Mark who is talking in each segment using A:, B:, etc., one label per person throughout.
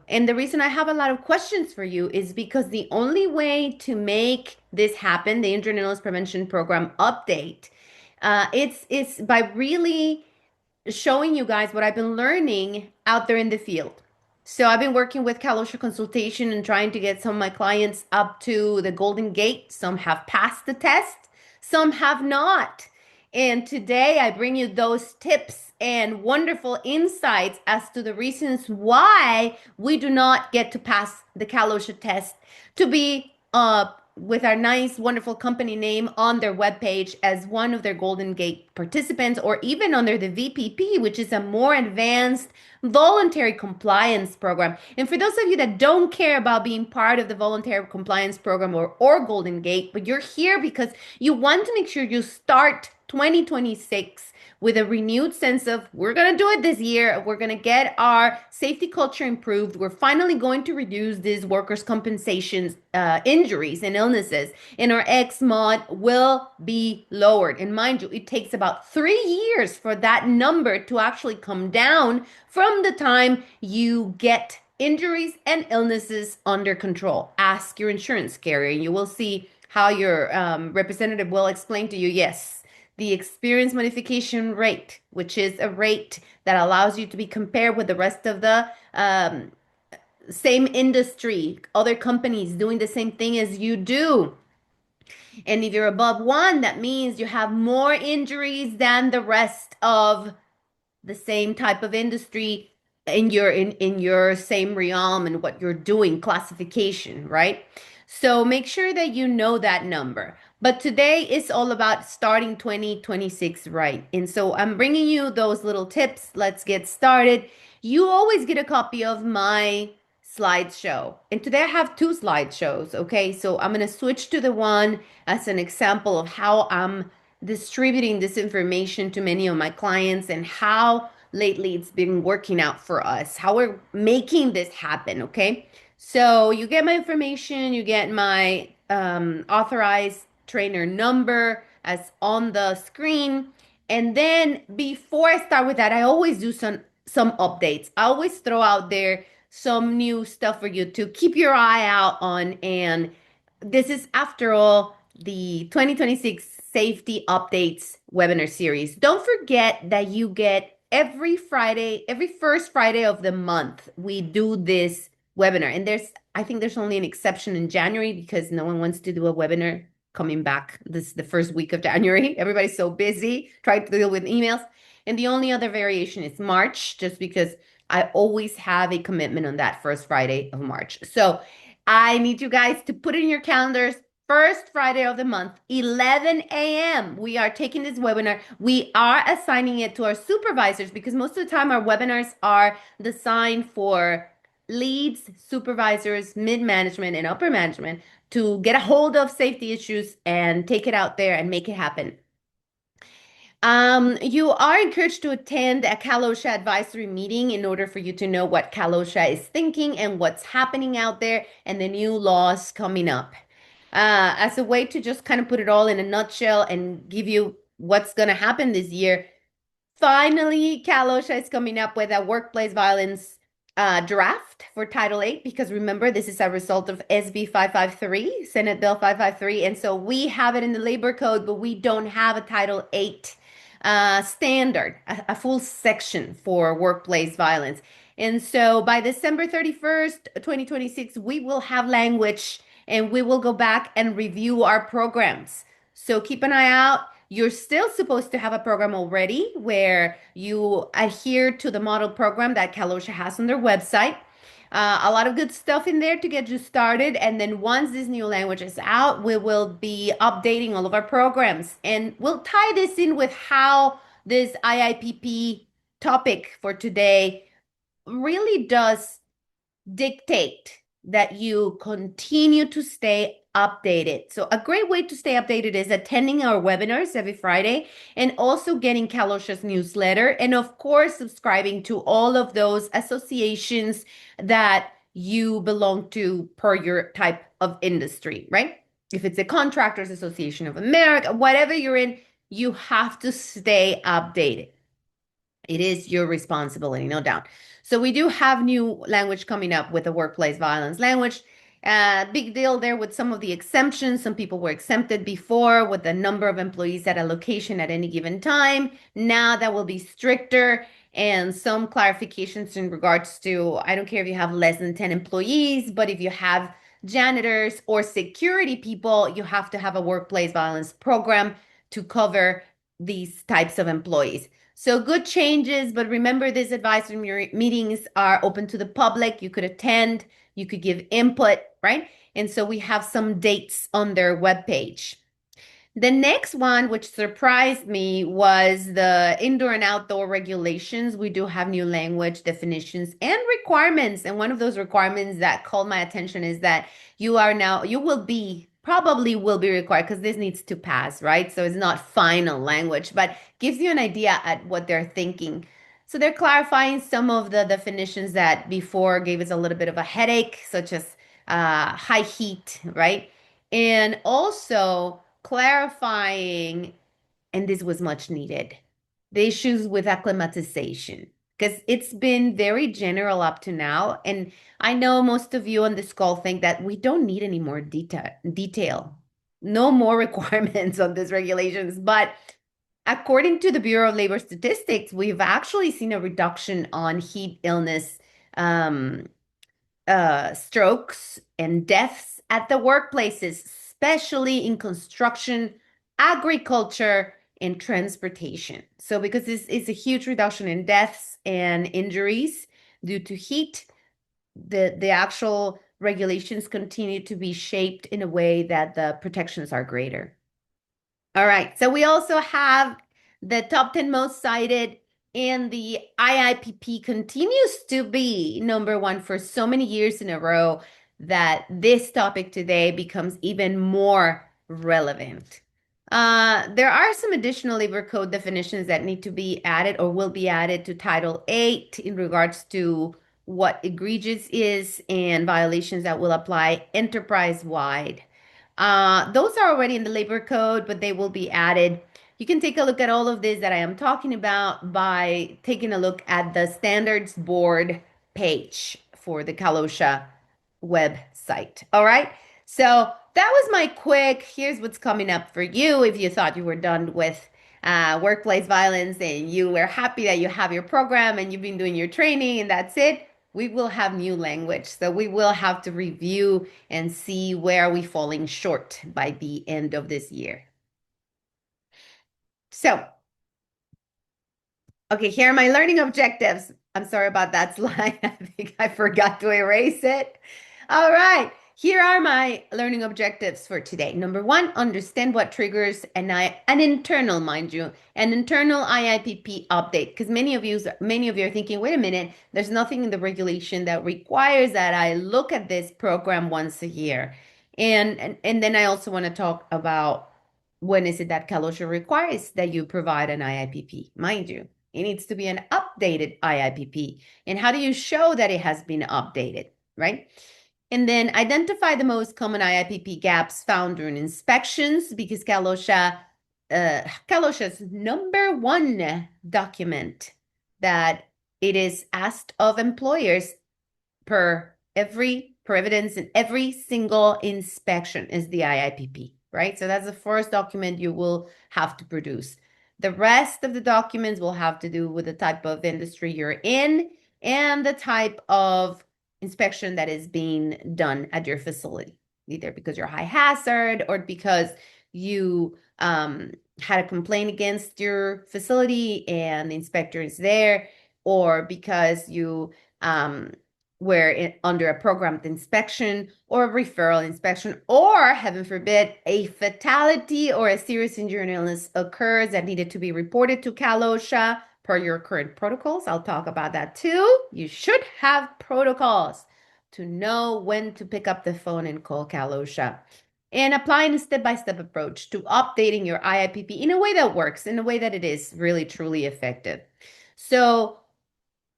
A: And the reason I have a lot of questions for you is because the only way to make this happen, the Injured and Illness Prevention Program update, it's by really showing you guys what I've been learning out there in the field. So I've been working with Kalosha Consultation and trying to get some of my clients up to the Golden Gate. Some have passed the test, some have not. And today I bring you those tips and wonderful insights as to the reasons why we do not get to pass the Kalosha test to be with our nice, wonderful company name on their webpage as one of their Golden Gate participants, or even under the VPP, which is a more advanced voluntary compliance program. And for those of you that don't care about being part of the voluntary compliance program or Golden Gate, but you're here because you want to make sure you start 2026 with a renewed sense of we're going to do it this year. We're going to get our safety culture improved. We're finally going to reduce these workers' compensations, injuries and illnesses, and our X mod will be lowered. And mind you, it takes about 3 years for that number to actually come down from the time you get injuries and illnesses under control. Ask your insurance carrier, and you will see how your representative will explain to you, yes, the experience modification rate, which is a rate that allows you to be compared with the rest of the same industry, other companies doing the same thing as you do. And if you're above one, that means you have more injuries than the rest of the same type of industry in your same realm and what you're doing classification, right? So make sure that you know that number. But today is all about starting 2026 right. And so I'm bringing you those little tips. Let's get started. You always get a copy of my slideshow. And today I have two slideshows, okay? So I'm going to switch to the one as an example of how I'm distributing this information to many of my clients and how lately it's been working out for us, how we're making this happen, okay? So you get my information, you get my authorized trainer number as on the screen. And then before I start with that, I always do some updates. I always throw out there some new stuff for you to keep your eye out on. And this is, after all, the 2026 Safety Updates webinar series. Don't forget that you get every Friday, every first Friday of the month, we do this webinar. And I think there's only an exception in January because no one wants to do a webinar coming back the first week of January. Everybody's so busy trying to deal with emails. And the only other variation is March, just because I always have a commitment on that first Friday of March. So I need you guys to put in your calendars. First Friday of the month, 11 a.m. We are taking this webinar. We are assigning it to our supervisors because most of the time our webinars are designed for leads, supervisors, mid-management, and upper management to get a hold of safety issues and take it out there and make it happen. You are encouraged to attend a Kalosha advisory meeting in order for you to know what Kalosha is thinking and what's happening out there and the new laws coming up. As a way to just kind of put it all in a nutshell and give you what's going to happen this year, finally, Kalosha is coming up with a workplace violence draft for Title 8 because remember, this is a result of SB 553, Senate Bill 553. And so we have it in the labor code, but we don't have a Title 8 standard, a full section for workplace violence. And so by December 31st, 2026, we will have language and we will go back and review our programs. So keep an eye out. You're still supposed to have a program already where you adhere to the model program that Kalosha has on their website. A lot of good stuff in there to get you started. And then once this new language is out, we will be updating all of our programs. And we'll tie this in with how this IIPP topic for today really does dictate that you continue to stay updated. So a great way to stay updated is attending our webinars every Friday and also getting Kalosha's newsletter and of course subscribing to all of those associations that you belong to per your type of industry, right? If it's a Contractors Association of America, whatever you're in, you have to stay updated. It is your responsibility, no doubt. So we do have new language coming up with the workplace violence language. Big deal there with some of the exemptions. Some people were exempted before with the number of employees at a location at any given time. Now that will be stricter, and some clarifications in regards to, I don't care if you have less than 10 employees, but if you have janitors or security people, you have to have a workplace violence program to cover these types of employees. So good changes, but remember these advisory meetings are open to the public. You could attend, you could give input, right? And so we have some dates on their webpage. The next one, which surprised me, was the indoor and outdoor regulations. We do have new language definitions and requirements. And one of those requirements that called my attention is that you will be, probably will be required because this needs to pass, right? So it's not final language, but gives you an idea at what they're thinking. So they're clarifying some of the definitions that before gave us a little bit of a headache, such as high heat, right? And also, clarifying, and this was much needed, the issues with acclimatization, because it's been very general up to now. And I know most of you on this call think that we don't need any more detail, no more requirements on these regulations. But according to the Bureau of Labor Statistics, we've actually seen a reduction on heat illness, um, strokes and deaths at the workplaces, especially in construction, agriculture, and transportation. So, because this is a huge reduction in deaths and injuries due to heat, the actual regulations continue to be shaped in a way that the protections are greater. All right. So we also have the top 10 most cited, and the IIPP continues to be number one for so many years in a row that this topic today becomes even more relevant. There are some additional labor code definitions that need to be added or will be added to Title 8 in regards to what egregious is and violations that will apply enterprise-wide. Those are already in the labor code, but they will be added. You can take a look at all of this that I am talking about by taking a look at the standards board page for the Kalosha website. All right. So that was my quick, here's what's coming up for you. If you thought you were done with workplace violence and you were happy that you have your program and you've been doing your training and that's it, we will have new language. So we will have to review and see where are we falling short by the end of this year. So, okay, here are my learning objectives. I'm sorry about that slide. I think I forgot to erase it. All right. Here are my learning objectives for today. Number one, understand what triggers an internal, mind you, an internal IIPP update. Because many of you are thinking, wait a minute, there's nothing in the regulation that requires that I look at this program once a year. And then I also want to talk about when is it that Kalosha requires that you provide an IIPP, mind you. It needs to be an updated IIPP. And how do you show that it has been updated, right? And then identify the most common IIPP gaps found during inspections, because Kalosha's number one document that it is asked of employers per evidence in every single inspection is the IIPP, right? So that's the first document you will have to produce. The rest of the documents will have to do with the type of industry you're in and the type of inspection that is being done at your facility, either because you're high hazard or because you had a complaint against your facility and the inspector is there, or because you were under a programmed inspection or a referral inspection, or heaven forbid, a fatality or a serious injury and illness occurs that needed to be reported to Kalosha per your current protocols. I'll talk about that too. You should have protocols to know when to pick up the phone and call Kalosha. And applying a step-by-step approach to updating your IIPP in a way that works, in a way that it is really, truly effective. So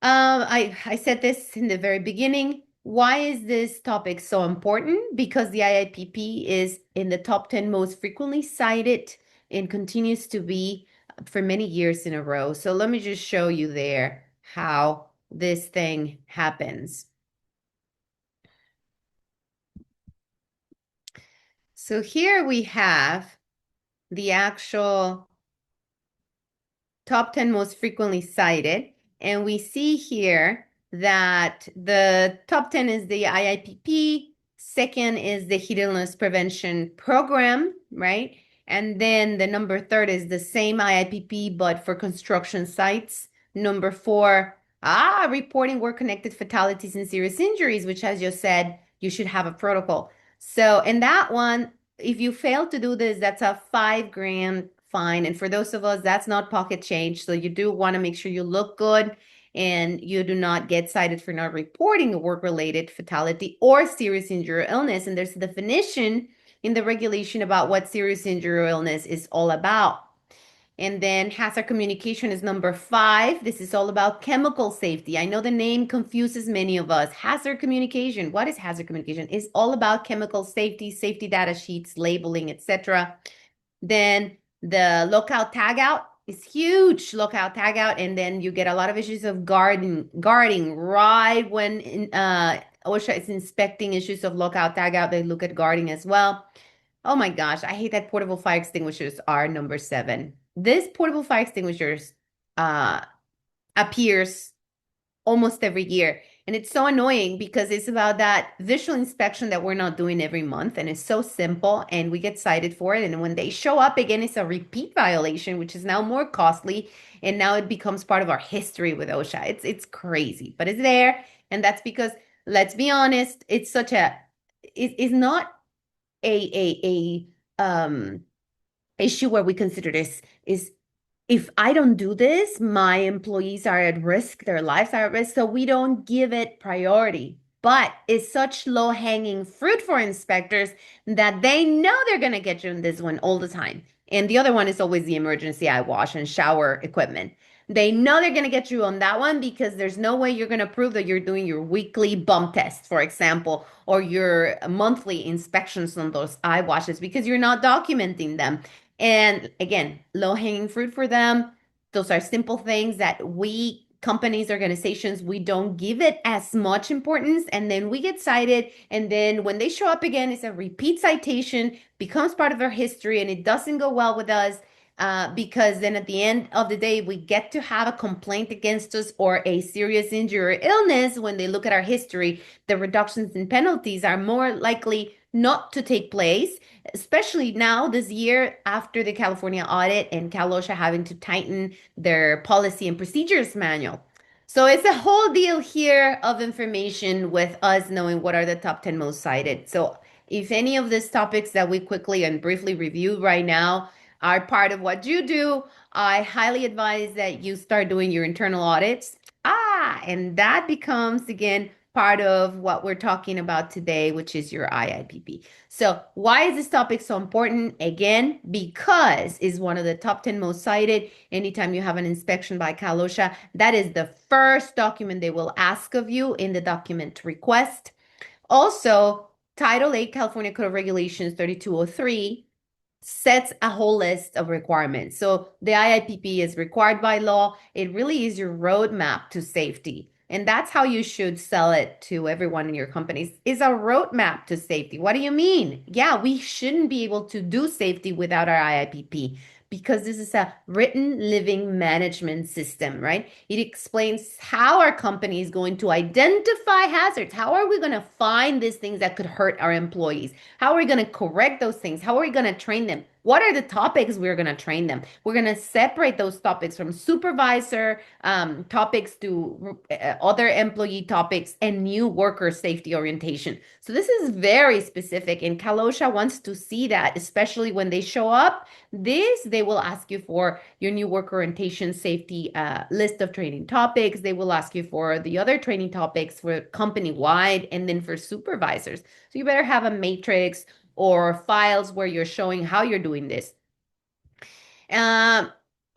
A: I said this in the very beginning. Why is this topic so important? Because the IIPP is in the top 10 most frequently cited and continues to be for many years in a row. So let me just show you there how this thing happens. So here we have the actual top 10 most frequently cited. And we see here that the top 10 is the IIPP, second is the heat illness prevention program, right? And then the number third is the same IIPP, but for construction sites. Number four, reporting work-connected fatalities and serious injuries, which, as you said, you should have a protocol. So in that one, if you fail to do this, that's a 5 grand fine. And for those of us, that's not pocket change. So you do want to make sure you look good and you do not get cited for not reporting a work-related fatality or serious injury or illness. And there's a definition in the regulation about what serious injury or illness is all about. And then hazard communication is number five. This is all about chemical safety. I know the name confuses many of us. Hazard communication. What is hazard communication? It's all about chemical safety, safety data sheets, labeling, etc. Then the lockout tagout is huge. Lockout tagout, and then you get a lot of issues of guarding right when OSHA is inspecting issues of lockout tagout. They look at guarding as well. Oh my gosh, I hate that portable fire extinguishers are number seven. This portable fire extinguishers uh, appears almost every year. And it's so annoying because it's about that visual inspection that we're not doing every month. And it's so simple and we get cited for it. And when they show up again, it's a repeat violation, which is now more costly. And now it becomes part of our history with OSHA. It's crazy, but it's there. And that's because, let's be honest, it's such a, it's not a issue where we consider this is if I don't do this, my employees are at risk, their lives are at risk, so we don't give it priority. But it's such low-hanging fruit for inspectors that they know they're going to get you in this one all the time. And the other one is always the emergency eye wash and shower equipment. They know they're going to get you on that one because there's no way you're going to prove that you're doing your weekly bump test, for example, or your monthly inspections on those eye washes because you're not documenting them. And again, low hanging fruit for them. Those are simple things that we, companies, organizations, we don't give it as much importance. And then we get cited. And then when they show up again, it's a repeat citation, becomes part of our history, and it doesn't go well with us. Because then at the end of the day, we get to have a complaint against us or a serious injury or illness. When they look at our history, the reductions in penalties are more likely not to take place, especially now this year after the California audit and CalOSHA having to tighten their policy and procedures manual. So it's a whole deal here of information with us knowing what are the top 10 most cited. So if any of these topics that we quickly and briefly review right now are part of what you do, I highly advise that you start doing your internal audits. And that becomes again part of what we're talking about today, which is your IIPP. So why is this topic so important? Again, because it's one of the top 10 most cited. Anytime you have an inspection by CalOSHA, that is the first document they will ask of you in the document request. Also, Title 8 California Code of Regulations 3203 sets a whole list of requirements. So the IIPP is required by law. It really is your roadmap to safety. And that's how you should sell it to everyone in your companies is a roadmap to safety. What do you mean? Yeah, we shouldn't be able to do safety without our IIPP because this is a written living management system, right? It explains how our company is going to identify hazards. How are we going to find these things that could hurt our employees? How are we going to correct those things? How are we going to train them? What are the topics we're going to train them? We're going to separate those topics from supervisor topics to other employee topics and new worker safety orientation. So this is very specific, and CalOSHA wants to see that, especially when they show up. They will ask you for your new worker orientation safety list of training topics. They will ask you for the other training topics for company-wide and then for supervisors. So you better have a matrix or files where you're showing how you're doing this. Um,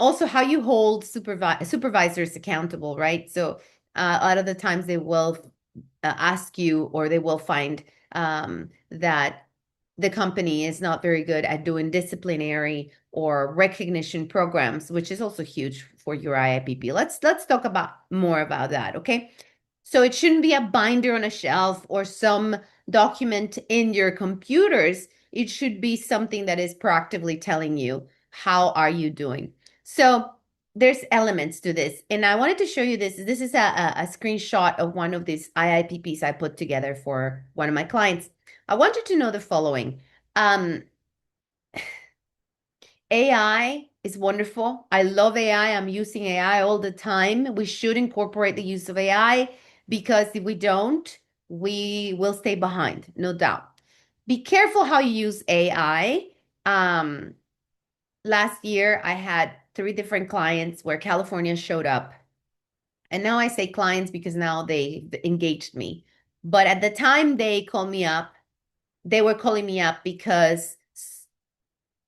A: Also, how you hold supervisors accountable, right? So a lot of the times they will ask you or they will find that the company is not very good at doing disciplinary or recognition programs, which is also huge for your IIPP. Let's talk about more about that, okay? So it shouldn't be a binder on a shelf or some document in your computers. It should be something that is proactively telling you how are you doing. So there's elements to this. And I wanted to show you this. This is a screenshot of one of these IIPPs I put together for one of my clients. I want you to know the following. Um, AI is wonderful. I love AI. I'm using AI all the time. We should incorporate the use of AI because if we don't, we will stay behind, no doubt. Be careful how you use AI. Um, Last year, I had three different clients where California showed up. And now I say clients because now they engaged me. But at the time they called me up, they were calling me up because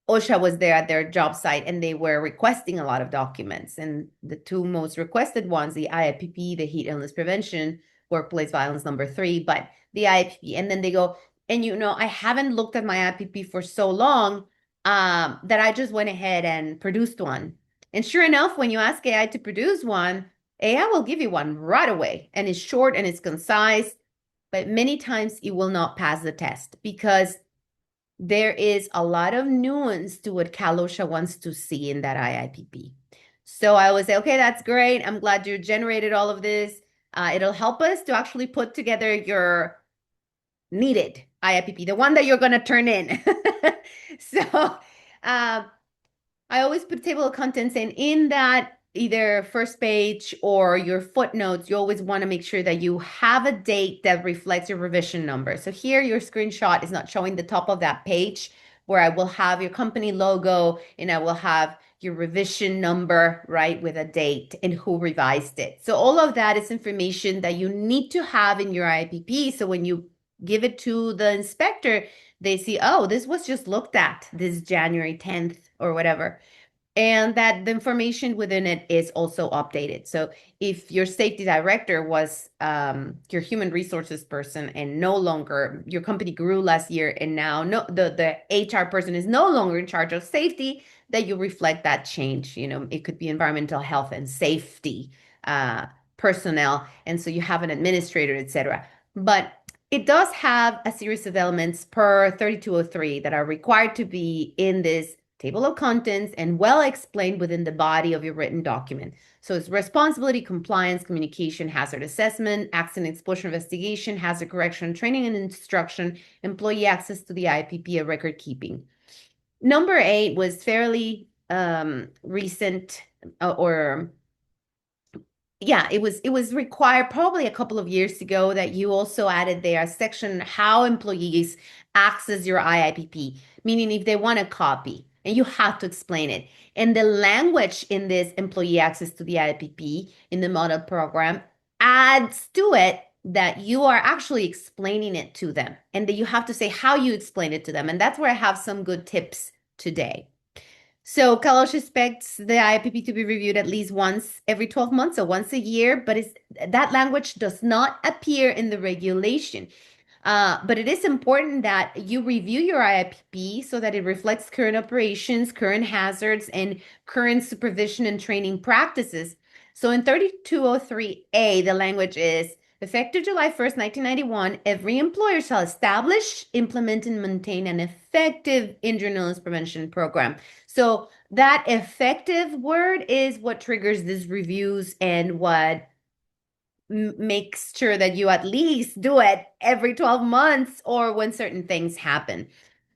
A: OSHA was there at their job site and they were requesting a lot of documents. And the two most requested ones, the IIPP, the heat illness prevention, workplace violence number 3, but the IIPP. And then they go, and I haven't looked at my IIPP for so long that I just went ahead and produced one. And sure enough, when you ask AI to produce one, AI will give you one right away. And it's short and it's concise, but many times it will not pass the test because there is a lot of nuance to what Kalosha wants to see in that IIPP. So I would say, okay, that's great. I'm glad you generated all of this. It'll help us to actually put together your needed IIPP, the one that you're going to turn in. So uh, I always put table of contents in that either first page or your footnotes, you always want to make sure that you have a date that reflects your revision number. So here your screenshot is not showing the top of that page where I will have your company logo and I will have your revision number, right, with a date and who revised it. So all of that is information that you need to have in your IPP. So when you give it to the inspector, they see, oh, this was just looked at this January 10th or whatever, and that the information within it is also updated. So if your safety director was your human resources person and no longer your company grew last year and now the HR person is no longer in charge of safety, that you reflect that change. It could be environmental health and safety personnel, and so you have an administrator, etc. But it does have a series of elements per 3203 that are required to be in this table of contents and well explained within the body of your written document. So it's responsibility, compliance, communication, hazard assessment, accident exposure investigation, hazard correction, training and instruction, employee access to the IPP, and record keeping. Number 8 was fairly recent, or yeah, it was required probably a couple of years ago that you also added there a section how employees access your IIPP, meaning if they want a copy, and you have to explain it. And the language in this employee access to the IIPP in the model program adds to it that you are actually explaining it to them and that you have to say how you explain it to them. And that's where I have some good tips today. So Kalosh expects the IPP to be reviewed at least once every 12 months, so once a year, but that language does not appear in the regulation. But it is important that you review your IIPP so that it reflects current operations, current hazards, and current supervision and training practices. So in 3203A, the language is effective July 1st, 1991, every employer shall establish, implement, and maintain an effective injury illness prevention program. So that effective word is what triggers these reviews and what makes sure that you at least do it every 12 months or when certain things happen.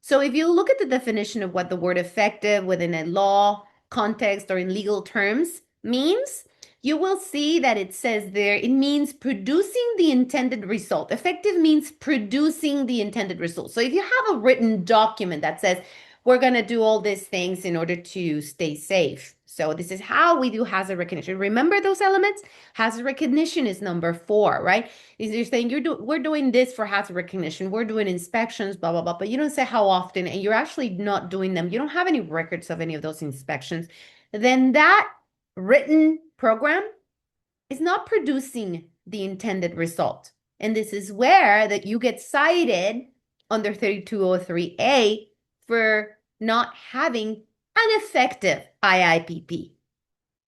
A: So if you look at the definition of what the word effective within a law context or in legal terms means, you will see that it says there, it means producing the intended result. Effective means producing the intended result. So if you have a written document that says, we're going to do all these things in order to stay safe. So this is how we do hazard recognition. Remember those elements? Hazard recognition is number 4, right? Is you're saying we're doing this for hazard recognition. We're doing inspections, blah, blah, blah, but you don't say how often and you're actually not doing them. You don't have any records of any of those inspections. Then that written program is not producing the intended result. And this is where that you get cited under 3203A for not having an effective IIPP,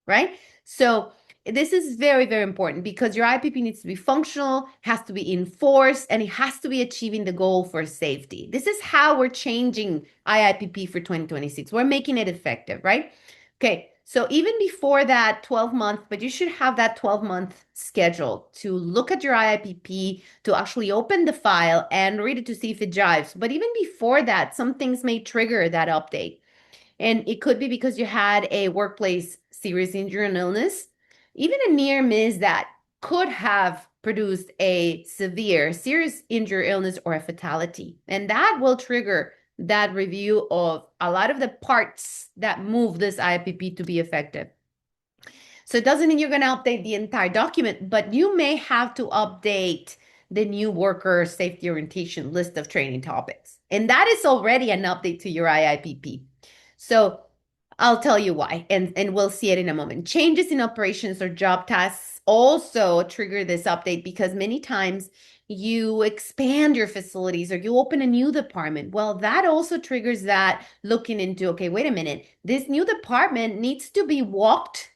A: right? So this is very, very important because your IPP needs to be functional, has to be enforced, and it has to be achieving the goal for safety. This is how we're changing IIPP for 2026. We're making it effective, right? Okay, so even before that 12-month, but you should have that 12-month schedule to look at your IIPP, to actually open the file and read it to see if it jives. But even before that, some things may trigger that update. And it could be because you had a workplace serious injury and illness, even a near miss that could have produced a severe serious injury, illness, or a fatality. And that will trigger that review of a lot of the parts that move this IPP to be effective. So it doesn't mean you're going to update the entire document, but you may have to update the new worker safety orientation list of training topics. And that is already an update to your IIPP. So I'll tell you why, and we'll see it in a moment. Changes in operations or job tasks also trigger this update because many times you expand your facilities or you open a new department. Well, that also triggers that looking into, okay, wait a minute, this new department needs to be walked,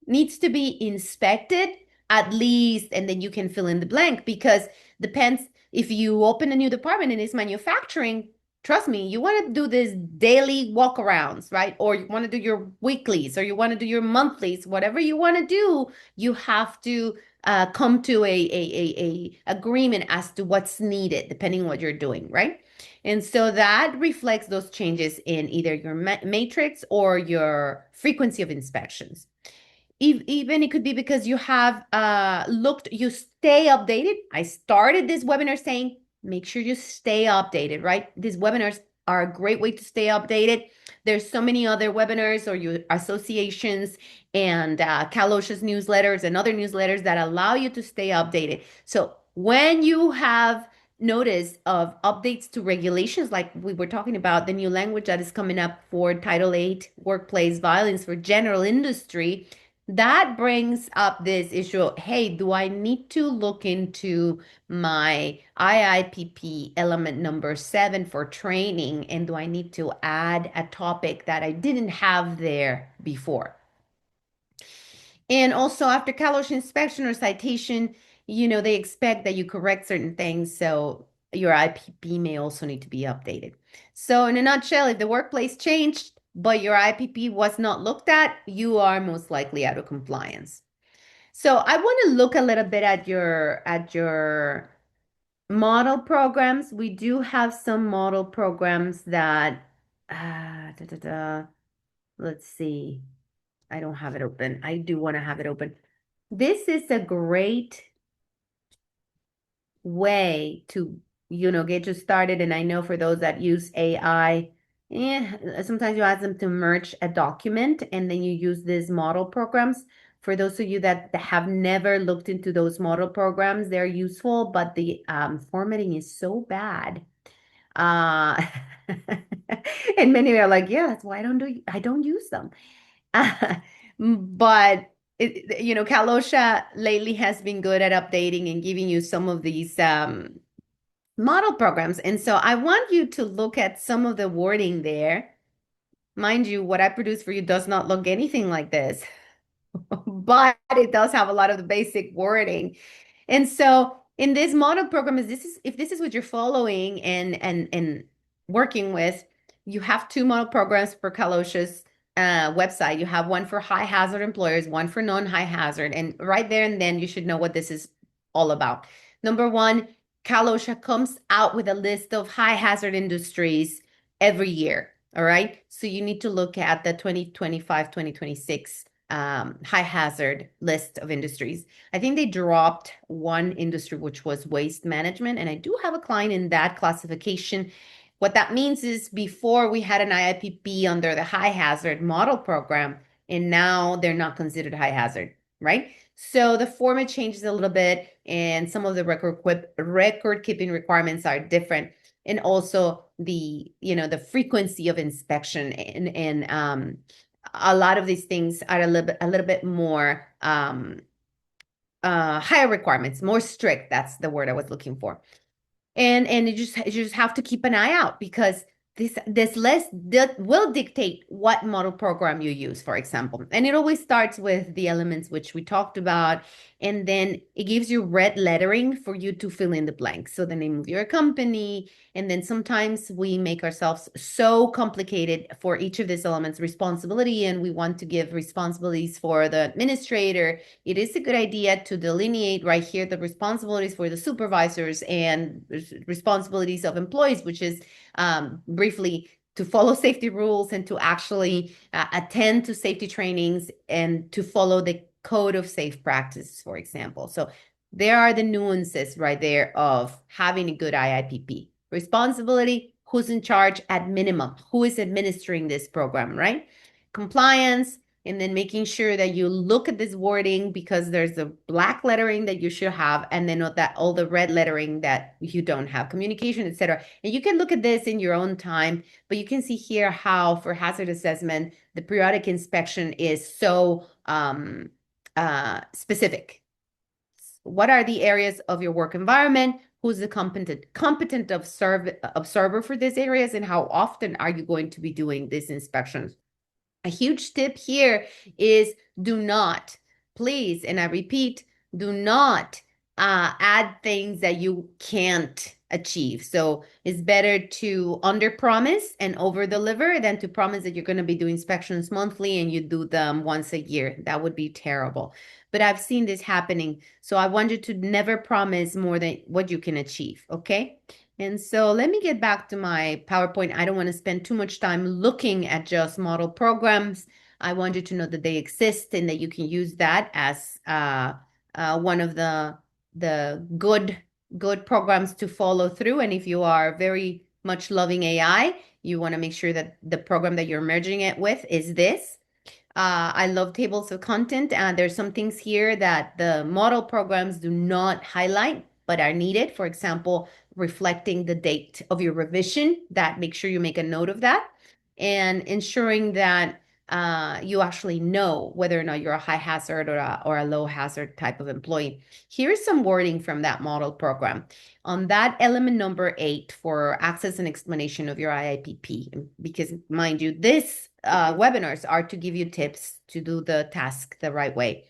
A: needs to be inspected at least, and then you can fill in the blank because depends if you open a new department and it's manufacturing. Trust me, you want to do this daily walkarounds, right? Or you want to do your weeklies or you want to do your monthlies, whatever you want to do, you have to come to a agreement as to what's needed depending on what you're doing, right? And so that reflects those changes in either your matrix or your frequency of inspections. Even it could be because you have looked, you stay updated. I started this webinar saying, make sure you stay updated, right? These webinars are a great way to stay updated. There's so many other webinars or your associations and Cal OSHA's newsletters and other newsletters that allow you to stay updated. So when you have notice of updates to regulations, like we were talking about, the new language that is coming up for Title 8 workplace violence for general industry, that brings up this issue of, hey, do I need to look into my IIPP element number 7 for training? And do I need to add a topic that I didn't have there before? And also after CalOSH inspection or citation, they expect that you correct certain things. So your IPP may also need to be updated. So in a nutshell, if the workplace changed, but your IPP was not looked at, you are most likely out of compliance. So I want to look a little bit at your model programs. We do have some model programs that let's see. I don't have it open. I do want to have it open. This is a great way to, get you started. And I know for those that use AI, sometimes you ask them to merge a document and then you use these model programs. For those of you that have never looked into those model programs, they're useful, but the formatting is so bad. Uh, and many are like, yeah, that's why I don't use them. But Kalosha lately has been good at updating and giving you some of these model programs. And so I want you to look at some of the wording there. Mind you, what I produce for you does not look anything like this, but it does have a lot of the basic wording. And so in this model program, if this is what you're following and working with, you have two model programs for Kalosha's website. You have one for high hazard employers, one for non-high hazard. And right there and then you should know what this is all about. Number one, Kalosha comes out with a list of high hazard industries every year. All right. So you need to look at the 2025, 2026 high hazard list of industries. I think they dropped one industry, which was waste management. And I do have a client in that classification. What that means is before we had an IIPP under the high hazard model program, and now they're not considered high hazard, right? So the format changes a little bit, and some of the record keeping requirements are different. And also the frequency of inspection and a lot of these things are a little bit more higher requirements, more strict. That's the word I was looking for. And you just have to keep an eye out because this list that will dictate what model program you use, for example. And it always starts with the elements which we talked about, and then it gives you red lettering for you to fill in the blanks. So the name of your company, and then sometimes we make ourselves so complicated for each of these elements responsibility, and we want to give responsibilities for the administrator. It is a good idea to delineate right here the responsibilities for the supervisors and responsibilities of employees, which is briefly to follow safety rules and to actually attend to safety trainings and to follow the code of safe practices, for example. So there are the nuances right there of having a good IIPP. Responsibility, who's in charge at minimum, who is administering this program, right? Compliance, and then making sure that you look at this wording because there's a black lettering that you should have, and then that all the red lettering that you don't have, communication, etc. And you can look at this in your own time, but you can see here how for hazard assessment, the periodic inspection is so specific. What are the areas of your work environment? Who's the competent observer for these areas, and how often are you going to be doing these inspections? A huge tip here is do not, please, and I repeat, do not add things that you can't achieve. So it's better to under promise and over deliver than to promise that you're going to be doing inspections monthly and you do them once a year. That would be terrible. But I've seen this happening. So I want you to never promise more than what you can achieve. Okay. And so let me get back to my PowerPoint. I don't want to spend too much time looking at just model programs. I want you to know that they exist and that you can use that as one of the good programs to follow through. And if you are very much loving AI, you want to make sure that the program that you're merging it with is this. I love tables of content, and there's some things here that the model programs do not highlight, but are needed. For example, reflecting the date of your revision, that make sure you make a note of that, and ensuring that you actually know whether or not you're a high hazard or a low hazard type of employee. Here's some wording from that model program. On that element number 8 for access and explanation of your IIPP, because mind you, this webinars are to give you tips to do the task the right way.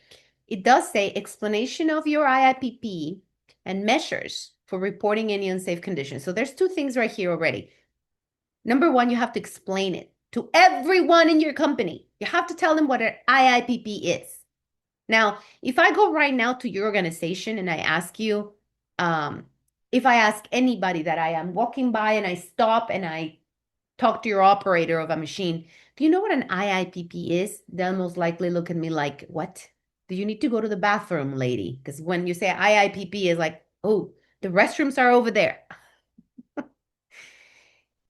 A: It does say explanation of your IIPP and measures for reporting any unsafe conditions. So there's two things right here already. Number one, you have to explain it to everyone in your company. You have to tell them what an IIPP is. Now, if I go right now to your organization and I ask you, if I ask anybody that I am walking by and I stop and I talk to your operator of a machine, do you know what an IIPP is? They'll most likely look at me like, what? Do you need to go to the bathroom, lady? Because when you say IIPP is like, oh, the restrooms are over there.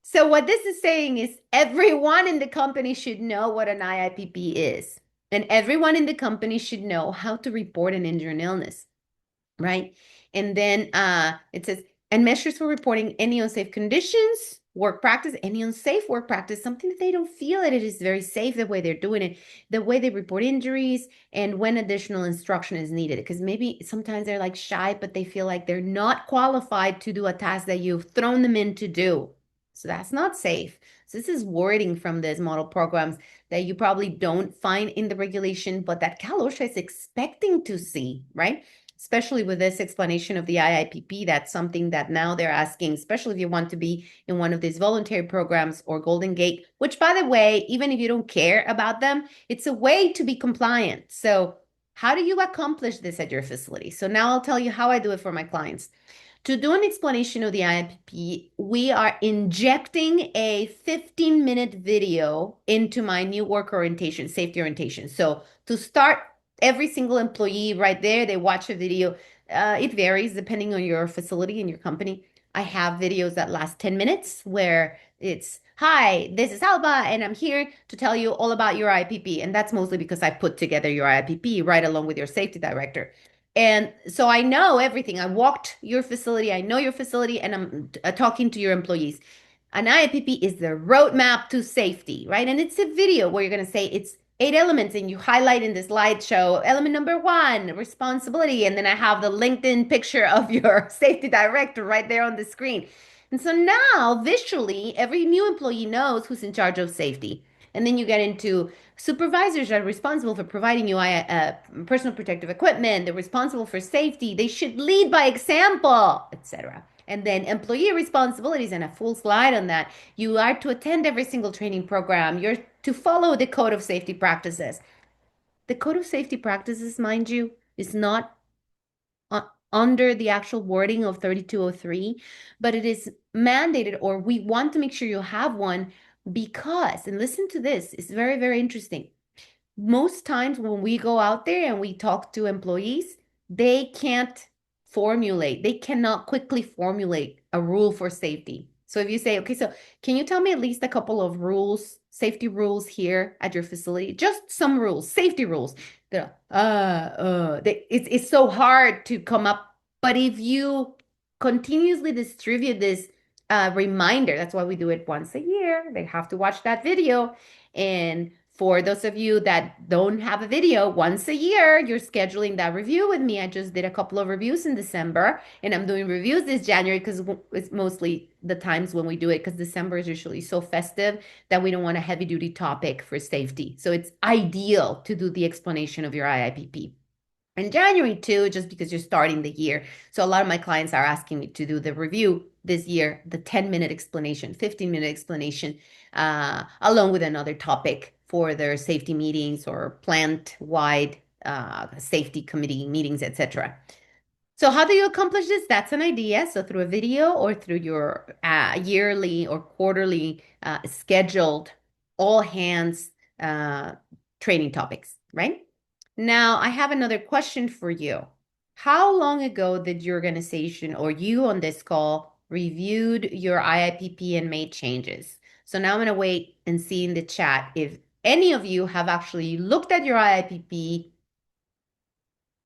A: So what this is saying is everyone in the company should know what an IIPP is. And everyone in the company should know how to report an injury and illness, right? And then it says, and measures for reporting any unsafe conditions, work practice, any unsafe work practice, something that they don't feel that it is very safe the way they're doing it, the way they report injuries, and when additional instruction is needed. Because maybe sometimes they're like shy, but they feel like they're not qualified to do a task that you've thrown them in to do. So that's not safe. So this is wording from these model programs that you probably don't find in the regulation, but that Cal OSHA is expecting to see, right? Especially with this explanation of the IIPP, that's something that now they're asking, especially if you want to be in one of these voluntary programs or Golden Gate, which, by the way, even if you don't care about them, it's a way to be compliant. So how do you accomplish this at your facility? So now I'll tell you how I do it for my clients. To do an explanation of the IIPP, we are injecting a 15-minute video into my new work orientation, safety orientation. So to start, every single employee right there, they watch a video. It varies depending on your facility and your company. I have videos that last 10 minutes where it's, hi, this is Alba, and I'm here to tell you all about your IIPP. And that's mostly because I put together your IIPP right along with your safety director. And so I know everything. I walked your facility, I know your facility, and I'm talking to your employees. An IIPP is the roadmap to safety, right? And it's a video where you're going to say it's eight elements and you highlight in the slideshow element number one, responsibility. And then I have the LinkedIn picture of your safety director right there on the screen. And so now visually, every new employee knows who's in charge of safety. And then you get into supervisors are responsible for providing you personal protective equipment. They're responsible for safety. They should lead by example, etc. And then employee responsibilities and a full slide on that. You are to attend every single training program. You're to follow the code of safety practices. The code of safety practices, mind you, is not under the actual wording of 3203, but it is mandated, or we want to make sure you have one because, and listen to this, it's very, very interesting. Most times when we go out there and we talk to employees, they can't formulate, they cannot quickly formulate a rule for safety. So if you say, okay, so can you tell me at least a couple of rules, safety rules here at your facility? Just some rules, safety rules. It's so hard to come up. But if you continuously distribute this reminder, that's why we do it once a year. They have to watch that video. And for those of you that don't have a video, once a year, you're scheduling that review with me. I just did a couple of reviews in December, and I'm doing reviews this January because it's mostly the times when we do it because December is usually so festive that we don't want a heavy duty topic for safety. So it's ideal to do the explanation of your IIPP. In January too, just because you're starting the year. So a lot of my clients are asking me to do the review this year, the 10-minute explanation, 15-minute explanation, along with another topic for their safety meetings or plant-wide safety committee meetings, etc. So how do you accomplish this? That's an idea. So through a video or through your yearly or quarterly scheduled all hands training topics, right? Now, I have another question for you. How long ago did your organization or you on this call reviewed your IIPP and made changes? So now I'm going to wait and see in the chat if any of you have actually looked at your IIPP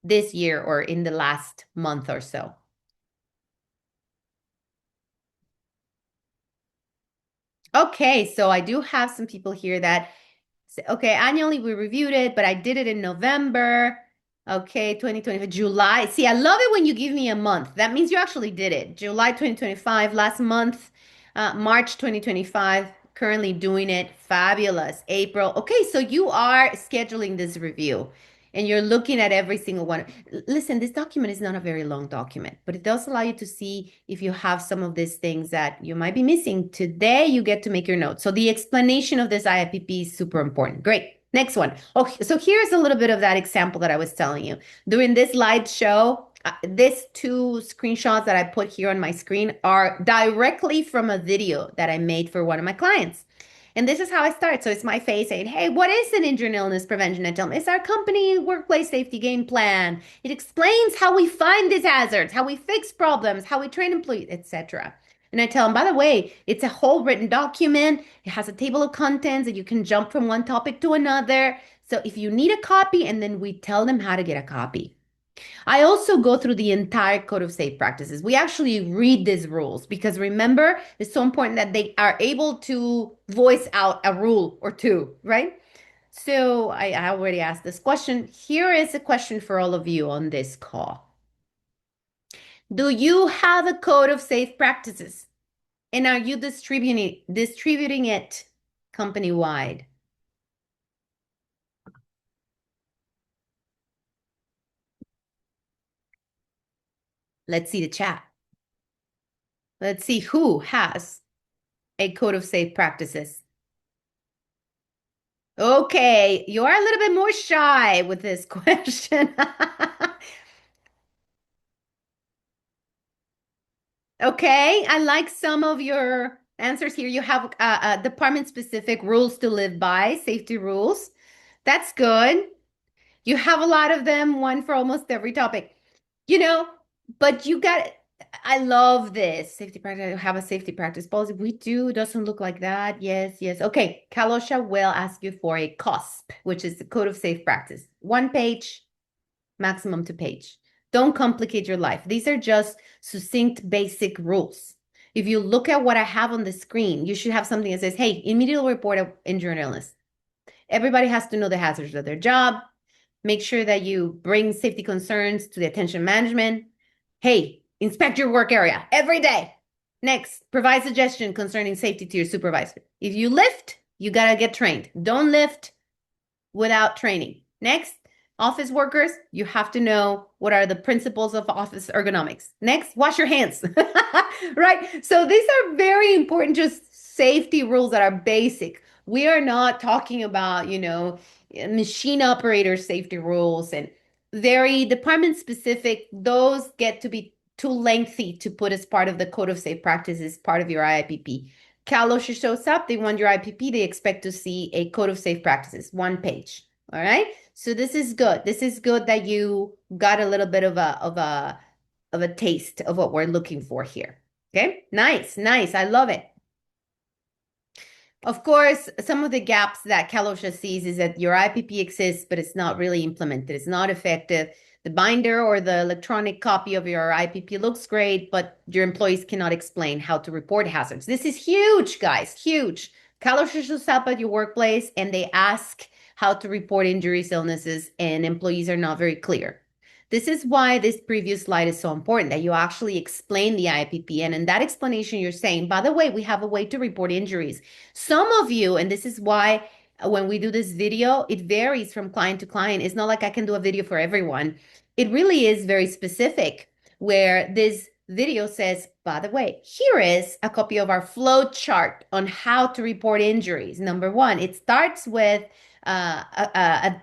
A: this year or in the last month or so. Okay, so I do have some people here that say, okay, annually we reviewed it, but I did it in November. Okay, 2025, July. See, I love it when you give me a month. That means you actually did it. July 2025, last month, March 2025, currently doing it. Fabulous. April. Okay, so you are scheduling this review and you're looking at every single one. Listen, this document is not a very long document, but it does allow you to see if you have some of these things that you might be missing. Today, you get to make your notes. So the explanation of this IIPP is super important. Great. Next one. Okay, so here's a little bit of that example that I was telling you. During this slideshow, these two screenshots that I put here on my screen are directly from a video that I made for one of my clients. And this is how I start. So it's my face saying, hey, what is an injury and illness prevention? I tell them, it's our company workplace safety game plan. It explains how we find these hazards, how we fix problems, how we train employees, etc. And I tell them, by the way, it's a whole written document. It has a table of contents that you can jump from one topic to another. So if you need a copy, and then we tell them how to get a copy. I also go through the entire code of safe practices. We actually read these rules because remember, it's so important that they are able to voice out a rule or two, right? So I already asked this question. Here is a question for all of you on this call. Do you have a code of safe practices? And are you distributing it company wide? Let's see the chat. Let's see who has a code of safe practices. Okay, you are a little bit more shy with this question. Okay, I like some of your answers here. You have department-specific rules to live by, safety rules. That's good. You have a lot of them, one for almost every topic. You know, but you got, I love this. Safety practice, have a safety practice policy. We do, doesn't look like that. Yes, yes. Okay, Kalosha will ask you for a COSP, which is the Code of Safe Practice. One page, maximum two page. Don't complicate your life. These are just succinct, basic rules. If you look at what I have on the screen, you should have something that says, hey, immediate report of injury and illness. Everybody has to know the hazards of their job. Make sure that you bring safety concerns to the attention management. Hey, inspect your work area every day. Next, provide suggestion concerning safety to your supervisor. If you lift, you got to get trained. Don't lift without training. Next, office workers, you have to know what are the principles of office ergonomics. Next, wash your hands. Right? So these are very important, just safety rules that are basic. We are not talking about, machine operator safety rules and very department specific. Those get to be too lengthy to put as part of the code of safe practices, part of your IIPP. Calosha shows up, they want your IPP, they expect to see a code of safe practices, one page. All right. So this is good. This is good that you got a little bit of a taste of what we're looking for here. Okay. Nice, nice. I love it. Of course, some of the gaps that Kalosha sees is that your IPP exists, but it's not really implemented. It's not effective. The binder or the electronic copy of your IPP looks great, but your employees cannot explain how to report hazards. This is huge, guys, huge. Kalosha shows up at your workplace and they ask how to report injuries, illnesses, and employees are not very clear. This is why this previous slide is so important, that you actually explain the IPP. And in that explanation, you're saying, by the way, we have a way to report injuries. Some of you, and this is why when we do this video, it varies from client to client. It's not like I can do a video for everyone. It really is very specific, where this video says, by the way, here is a copy of our flow chart on how to report injuries. Number one, it starts with a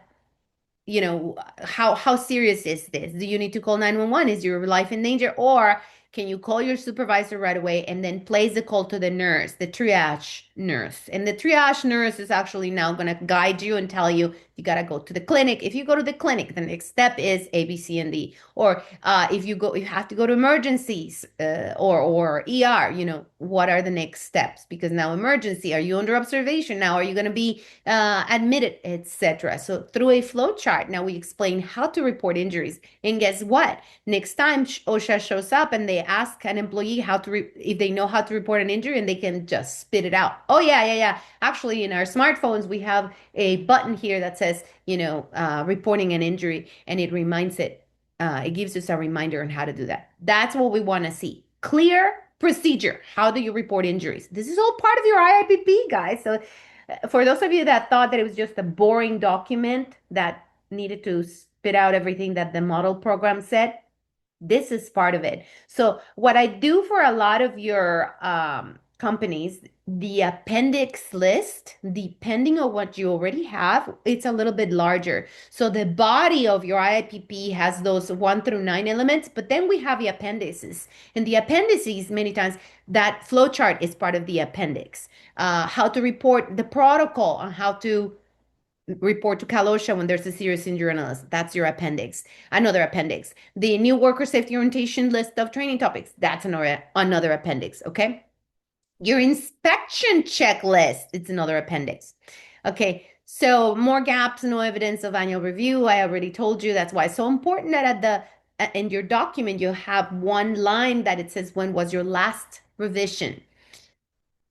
A: how serious is this? Do you need to call 911? Is your life in danger? Or can you call your supervisor right away and then place the call to the nurse, the triage nurse? And the triage nurse is actually now going to guide you and tell you you got to go to the clinic. If you go to the clinic, the next step is A, B, C, and D. Or if you have to go to emergencies or ER, what are the next steps? Because now emergency, are you under observation? Now are you going to be admitted, etc. So through a flow chart, now we explain how to report injuries. And guess what? Next time OSHA shows up and they ask an employee if they know how to report an injury, and they can just spit it out. Oh yeah, yeah, yeah. Actually, in our smartphones, we have a button here that says, reporting an injury, and it reminds it. It gives us a reminder on how to do that. That's what we want to see. Clear procedure. How do you report injuries? This is all part of your IIPP, guys. So for those of you that thought that it was just a boring document that needed to spit out everything that the model program said, this is part of it. So what I do for a lot of your companies, the appendix list, depending on what you already have, it's a little bit larger. So the body of your IIPP has those 1 through 9 elements, but then we have the appendices. And the appendices, many times, that flow chart is part of the appendix. How to report the protocol on how to report to Kalosha when there's a serious injury analysis. That's your appendix. Another appendix. The new worker safety orientation list of training topics. That's another appendix. Okay. Your inspection checklist. It's another appendix. Okay. So more gaps, no evidence of annual review. I already told you that's why it's so important that in your document you have one line that it says when was your last revision.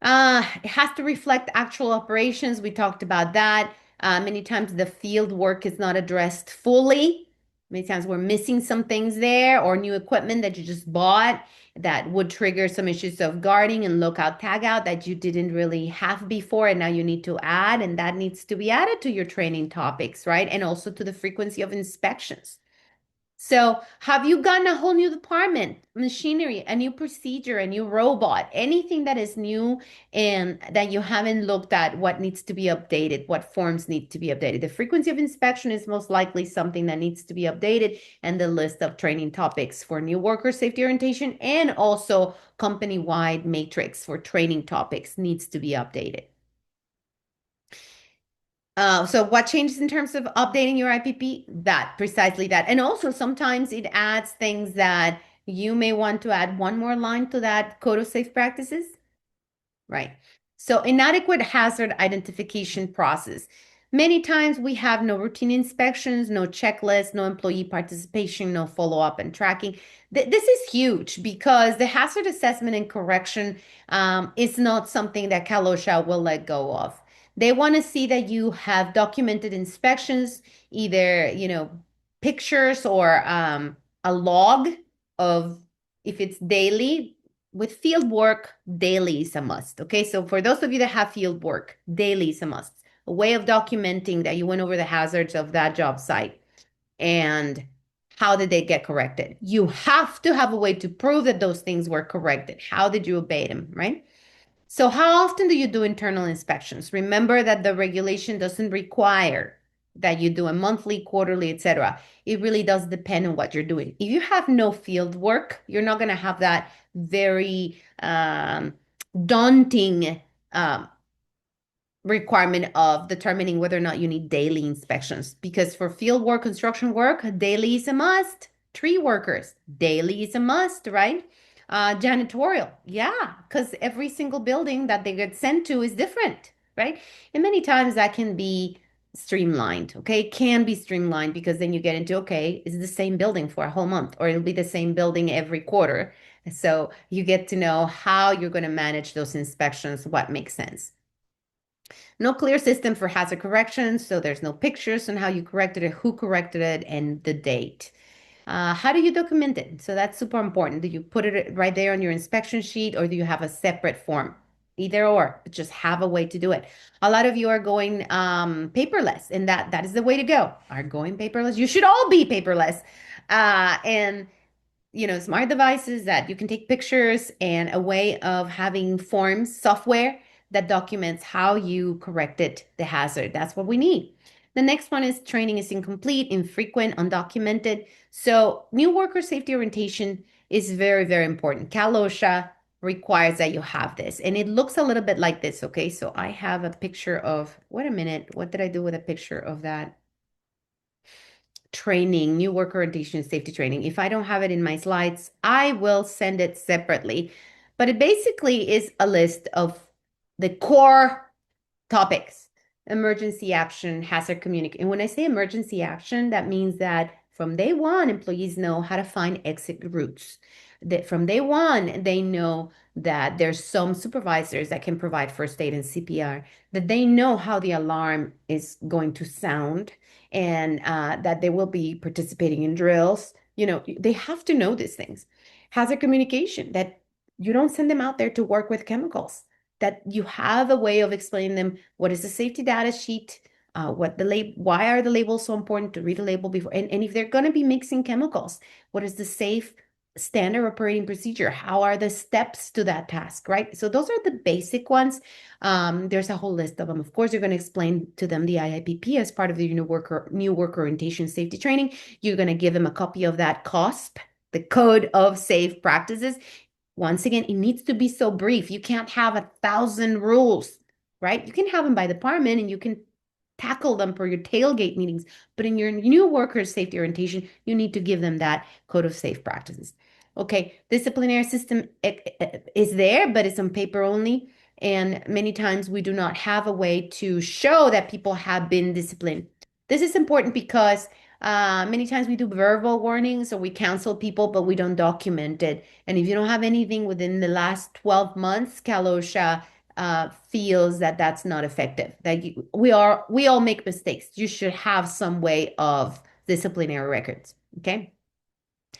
A: It has to reflect actual operations. We talked about that. Many times the field work is not addressed fully. Many times we're missing some things there, or new equipment that you just bought that would trigger some issues of guarding and lookout tagout that you didn't really have before, and now you need to add, and that needs to be added to your training topics, right? And also to the frequency of inspections. So, have you gotten a whole new department, machinery, a new procedure, a new robot, anything that is new and that you haven't looked at what needs to be updated, what forms need to be updated? The frequency of inspection is most likely something that needs to be updated, and the list of training topics for new worker safety orientation and also company-wide matrix for training topics needs to be updated. So what changes in terms of updating your IPP? Precisely that. And also sometimes it adds things that you may want to add one more line to that code of safe practices. Right. So inadequate hazard identification process. Many times we have no routine inspections, no checklist, no employee participation, no follow-up and tracking. This is huge because the hazard assessment and correction is not something that Kalosha will let go of. They want to see that you have documented inspections, either, pictures or a log of if it's daily. With field work, daily is a must. Okay, so for those of you that have field work, daily is a must. A way of documenting that you went over the hazards of that job site and how did they get corrected. You have to have a way to prove that those things were corrected. How did you obey them, right? So how often do you do internal inspections? Remember that the regulation doesn't require that you do a monthly, quarterly, etc. It really does depend on what you're doing. If you have no field work, you're not going to have that very daunting requirement of determining whether or not you need daily inspections. Because for field work, construction work, daily is a must. Tree workers, daily is a must, right? Janitorial, yeah, because every single building that they get sent to is different, right? And many times that can be streamlined, okay? It can be streamlined because then you get into, okay, is the same building for a whole month, or it'll be the same building every quarter. So you get to know how you're going to manage those inspections, what makes sense. No clear system for hazard correction, so there's no pictures on how you corrected it, who corrected it, and the date. How do you document it? So that's super important. Do you put it right there on your inspection sheet or do you have a separate form? Either or, just have a way to do it. A lot of you are going paperless, and that is the way to go. Are going paperless. You should all be paperless. And smart devices that you can take pictures and a way of having forms, software that documents how you corrected the hazard. That's what we need. The next one is training is incomplete, infrequent, undocumented. So new worker safety orientation is very, very important. Cal OSHA requires that you have this. And it looks a little bit like this, okay? So I have a picture of, wait a minute, what did I do with a picture of that? Training, new worker orientation safety training. If I don't have it in my slides, I will send it separately. But it basically is a list of the core topics: emergency action, hazard communication. And when I say emergency action, that means that from day one, employees know how to find exit routes. That from day one, they know that there's some supervisors that can provide first aid and CPR, that they know how the alarm is going to sound, and that they will be participating in drills. They have to know these things. Hazard communication, that you don't send them out there to work with chemicals, that you have a way of explaining them what is the safety data sheet, why are the labels so important to read the label before, and if they're going to be mixing chemicals, what is the safe standard operating procedure? How are the steps to that task, right? So those are the basic ones. There's a whole list of them. Of course, you're going to explain to them the IIPP as part of the new worker orientation safety training. You're going to give them a copy of that COSP, the Code of Safe Practices. Once again, it needs to be so brief. You can't have 1,000 rules, right? You can have them by department and you can tackle them for your tailgate meetings. But in your new workers safety orientation, you need to give them that code of safe practices. Okay, disciplinary system is there, but it's on paper only. And many times we do not have a way to show that people have been disciplined. This is important because many times we do verbal warnings or we counsel people, but we don't document it. And if you don't have anything within the last 12 months, Cal OSHA feels that that's not effective. That we all make mistakes. You should have some way of disciplinary records. Okay.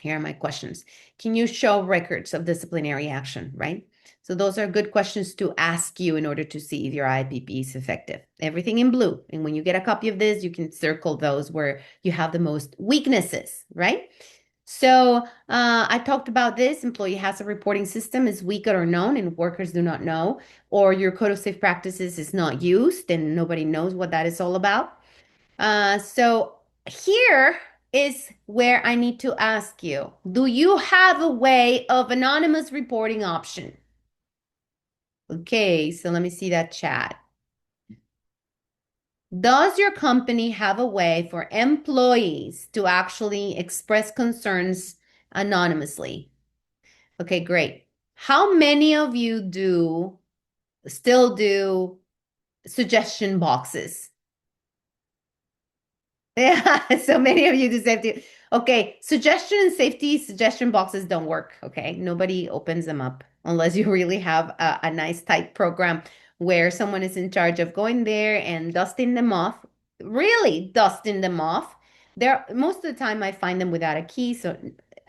A: Here are my questions. Can you show records of disciplinary action, right? So those are good questions to ask you in order to see if your IPP is effective. Everything in blue. And when you get a copy of this, you can circle those where you have the most weaknesses, right? So I talked about this. Employee hazard reporting system is weak or known and workers do not know, or your code of safe practices is not used and nobody knows what that is all about. So here is where I need to ask you, do you have a way of anonymous reporting option? Okay, so let me see that chat. Does your company have a way for employees to actually express concerns anonymously? Okay, great. How many of you still do suggestion boxes? Yeah, so many of you do safety. Okay, suggestion and safety suggestion boxes don't work. Okay, nobody opens them up unless you really have a nice tight program where someone is in charge of going there and dusting them off, really dusting them off. There, most of the time I find them without a key, so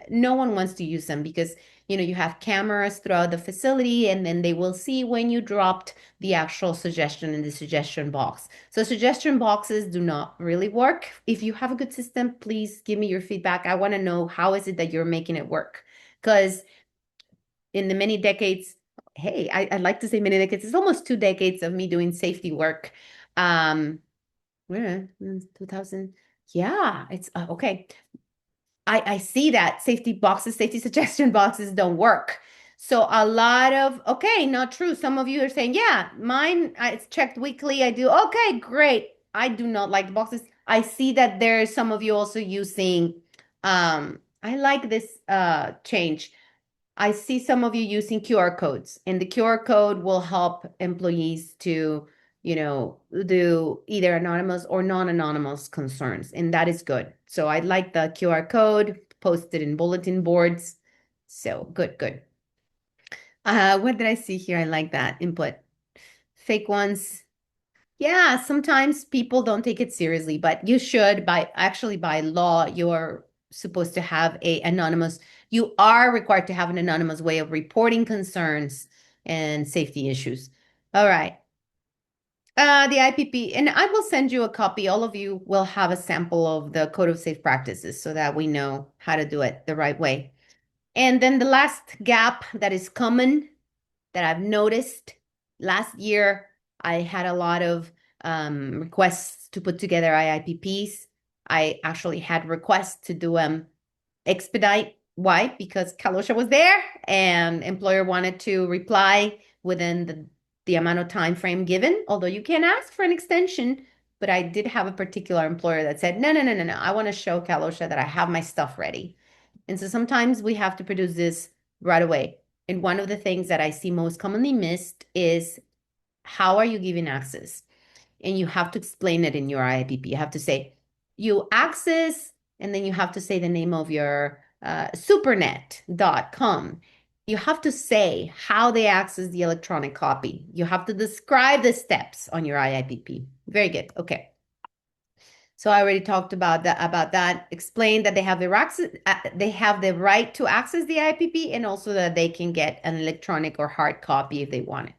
A: no one wants to use them because you have cameras throughout the facility and then they will see when you dropped the actual suggestion in the suggestion box. So suggestion boxes do not really work. If you have a good system, please give me your feedback. I want to know how is it that you're making it work? Because in the many decades, hey, I'd like to say many decades, it's almost 2 decades of me doing safety work. Where 2000, yeah, it's okay. I see that safety boxes, safety suggestion boxes don't work. So a lot of, okay, not true. Some of you are saying, yeah, mine, it's checked weekly. I do. Okay, great. I do not like the boxes. I see that there's some of you also using, I like this change. I see some of you using QR codes, and the QR code will help employees to, do either anonymous or non-anonymous concerns, and that is good. So I like the QR code posted in bulletin boards. So good, good. What did I see here? I like that input. Fake ones. Yeah, sometimes people don't take it seriously, but you should by law, you're supposed to have a anonymous, you are required to have an anonymous way of reporting concerns and safety issues. All right. The IPP, and I will send you a copy. All of you will have a sample of the Code of Safe Practices so that we know how to do it the right way. And then the last gap that is common that I've noticed last year, I had a lot of requests to put together IIPPs. I actually had requests to do expedite. Why? Because Kalosha was there and employer wanted to reply within the amount of time frame given, although you can ask for an extension. But I did have a particular employer that said, no, no, no, no, no. I want to show Kalosha that I have my stuff ready. And so sometimes we have to produce this right away. And one of the things that I see most commonly missed is how are you giving access? And you have to explain it in your IIPP. You have to say, you access, and then you have to say the name of your supernet.com. You have to say how they access the electronic copy. You have to describe the steps on your IIPP. Very good. Okay. So I already talked about that, explained that they have the right to access the IPP and also that they can get an electronic or hard copy if they want it.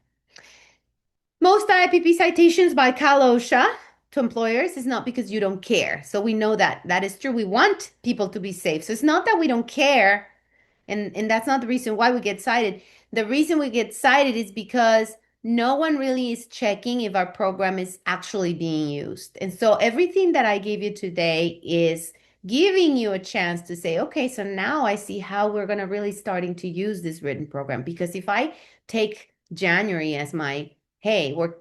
A: Most IPP citations by Cal OSHA to employers is not because you don't care. So we know that that is true. We want people to be safe. So it's not that we don't care, and that's not the reason why we get cited. The reason we get cited is because no one really is checking if our program is actually being used. And so everything that I gave you today is giving you a chance to say, okay, so now I see how we're going to really starting to use this written program. Because if I take January as my, hey, we're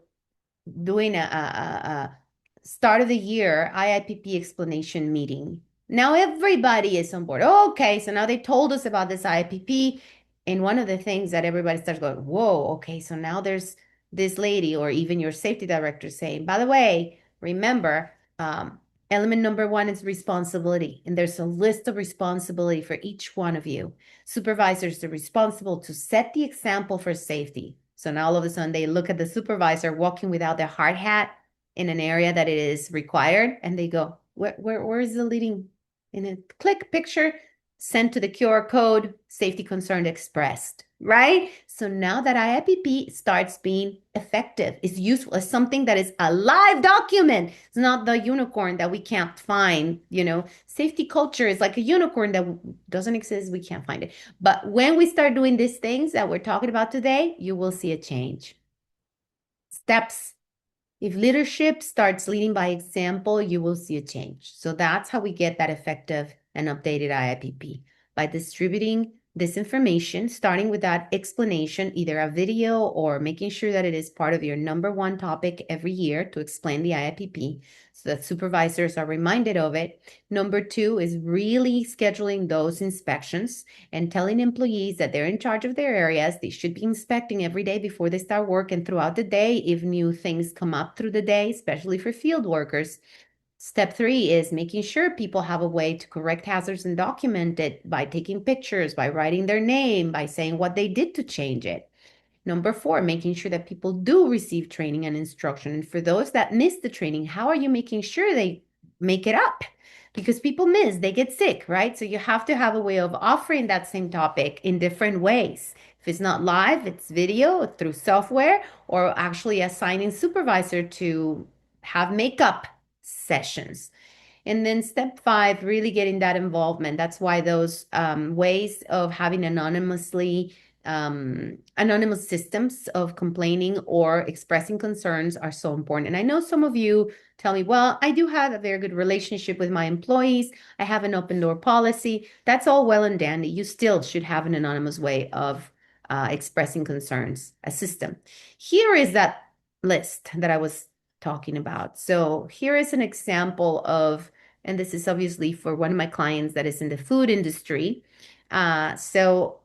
A: doing a start of the year IIPP explanation meeting. Now everybody is on board. Okay, so now they told us about this IIPP. And one of the things that everybody starts going, whoa, okay, so now there's this lady or even your safety director saying, by the way, remember, element number one is responsibility. And there's a list of responsibility for each one of you. Supervisors are responsible to set the example for safety. So now all of a sudden they look at the supervisor walking without their hard hat in an area that it is required, and they go, where is the leading? And a click picture sent to the QR code, safety concern expressed, right? So now that IIPP starts being effective, is useful, as something that is a live document. It's not the unicorn that we can't find. Safety culture is like a unicorn that doesn't exist. We can't find it. But when we start doing these things that we're talking about today, you will see a change. Steps. If leadership starts leading by example, you will see a change. So that's how we get that effective and updated IIPP, by distributing this information, starting with that explanation, either a video or making sure that it is part of your number one topic every year to explain the IIPP so that supervisors are reminded of it. Number two is really scheduling those inspections and telling employees that they're in charge of their areas. They should be inspecting every day before they start work and throughout the day if new things come up through the day, especially for field workers. Step three is making sure people have a way to correct hazards and document it by taking pictures, by writing their name, by saying what they did to change it. Number four, making sure that people do receive training and instruction. And for those that miss the training, how are you making sure they make it up? Because people miss, they get sick, right? So you have to have a way of offering that same topic in different ways. If it's not live, it's video through software, or actually assigning supervisor to have makeup sessions. And then step five, really getting that involvement. That's why those ways of having anonymous systems of complaining or expressing concerns are so important. And I know some of you tell me, well, I do have a very good relationship with my employees. I have an open door policy. That's all well and dandy. You still should have an anonymous way of expressing concerns, a system. Here is that list that I was talking about. So here is an example of, and this is obviously for one of my clients that is in the food industry. So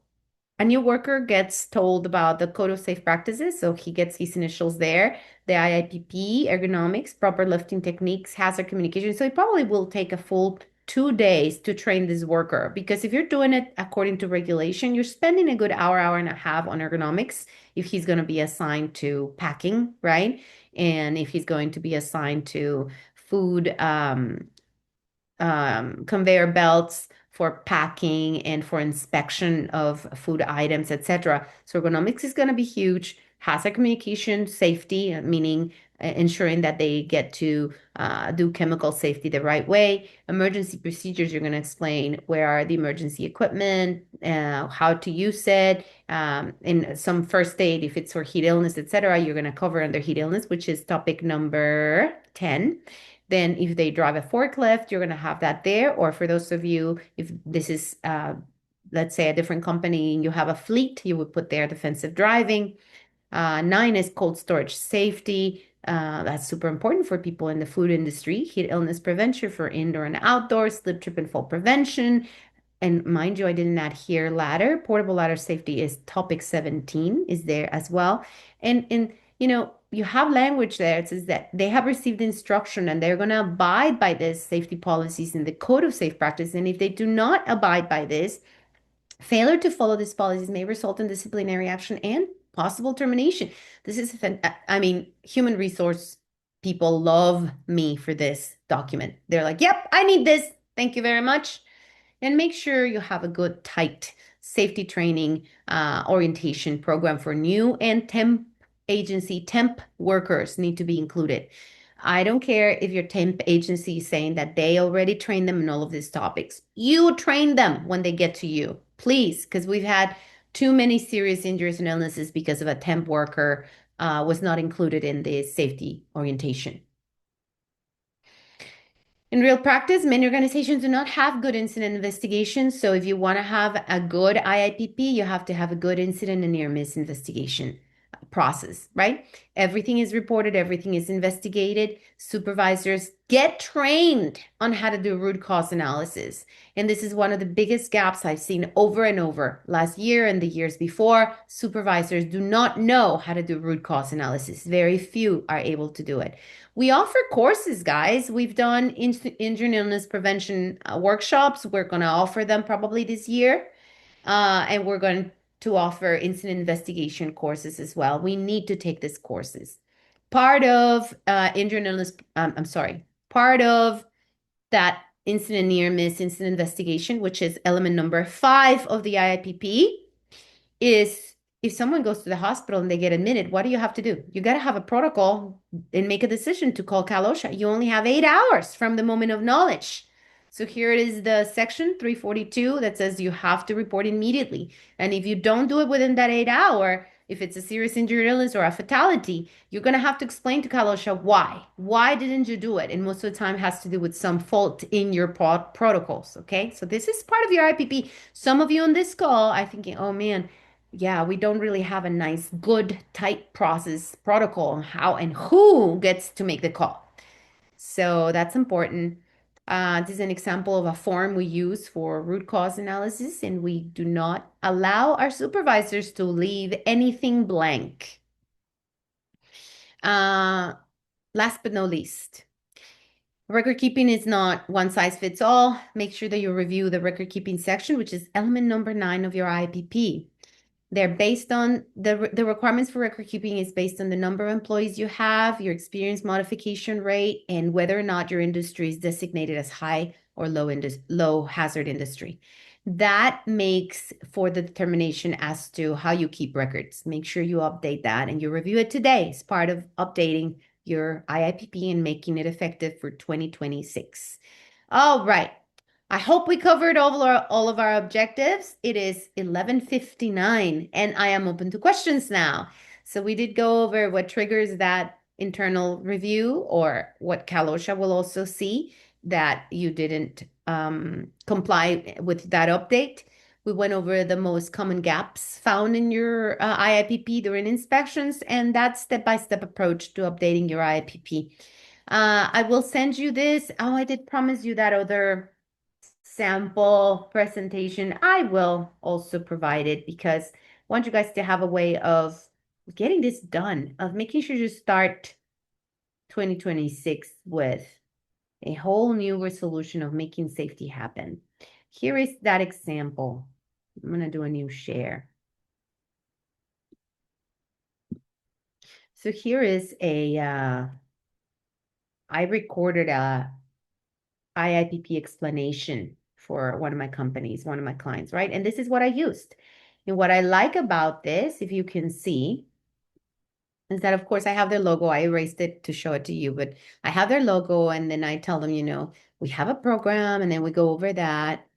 A: a new worker gets told about the code of safe practices. So he gets his initials there, the IIPP, ergonomics, proper lifting techniques, hazard communication. So it probably will take a full 2 days to train this worker, because if you're doing it according to regulation, you're spending a good hour, hour and a half on ergonomics if he's going to be assigned to packing, right? And if he's going to be assigned to food conveyor belts for packing and for inspection of food items, etc. So ergonomics is going to be huge. Hazard communication, safety, meaning ensuring that they get to do chemical safety the right way. Emergency procedures, you're going to explain where are the emergency equipment, how to use it. In some first aid, if it's for heat illness, etc., you're going to cover under heat illness, which is topic number 10. Then if they drive a forklift, you're going to have that there. Or for those of you, if this is, let's say, a different company and you have a fleet, you would put there defensive driving. Nine is cold storage safety. That's super important for people in the food industry. Heat illness prevention for indoor and outdoor, slip, trip, and fall prevention. And mind you, I didn't add here ladder. Portable ladder safety is topic 17 is there as well. And you have language there. It says that they have received instruction and they're going to abide by this safety policies in the code of safe practice. And if they do not abide by this, failure to follow these policies may result in disciplinary action and possible termination. This is, I mean, human resource people love me for this document. They're like, yep, I need this. Thank you very much. And make sure you have a good, tight safety training orientation program for new and temp workers need to be included. I don't care if your temp agency is saying that they already trained them in all of these topics. You train them when they get to you, please, because we've had too many serious injuries and illnesses because of a temp worker was not included in the safety orientation. In real practice, many organizations do not have good incident investigations. So if you want to have a good IIPP, you have to have a good incident and near miss investigation process, right? Everything is reported, everything is investigated. Supervisors get trained on how to do root cause analysis. And this is one of the biggest gaps I've seen over and over last year and the years before. Supervisors do not know how to do root cause analysis. Very few are able to do it. We offer courses, guys. We've done injury and illness prevention workshops. We're going to offer them probably this year. And we're going to offer incident investigation courses as well. We need to take these courses. Part of injury and illness, I'm sorry, part of that incident near miss incident investigation, which is element number 5 of the IIPP, is if someone goes to the hospital and they get admitted, what do you have to do? You got to have a protocol and make a decision to call Cal OSHA. You only have 8 hours from the moment of knowledge. So here it is the section 342 that says you have to report immediately. And if you don't do it within that 8 hour, if it's a serious injury, illness, or a fatality, you're going to have to explain to Cal OSHA why. Why didn't you do it? And most of the time has to do with some fault in your protocols. Okay. So this is part of your IPP. Some of you on this call are thinking, oh man, yeah, we don't really have a nice, good, tight process protocol on how and who gets to make the call. So that's important. This is an example of a form we use for root cause analysis, and we do not allow our supervisors to leave anything blank. Last but not least, record keeping is not one size fits all. Make sure that you review the record keeping section, which is element number 9 of your IPP. They're based on the requirements for record keeping is based on the number of employees you have, your experience modification rate, and whether or not your industry is designated as high or low hazard industry. That makes for the determination as to how you keep records. Make sure you update that and you review it today as part of updating your IIPP and making it effective for 2026. All right. I hope we covered all of our objectives. It is 11:59 and I am open to questions now. So we did go over what triggers that internal review or what Kalosha will also see that you didn't comply with that update. We went over the most common gaps found in your IIPP during inspections and that step-by-step approach to updating your IIPP. I will send you this. Oh, I did promise you that other sample presentation. I will also provide it because I want you guys to have a way of getting this done, of making sure you start 2026 with a whole new resolution of making safety happen. Here is that example. I'm going to do a new share. So here is I recorded a IIPP explanation for one of my companies, one of my clients, right? And this is what I used. And what I like about this, if you can see, is that of course I have their logo. I erased it to show it to you, but I have their logo and then I tell them, we have a program and then we go over that.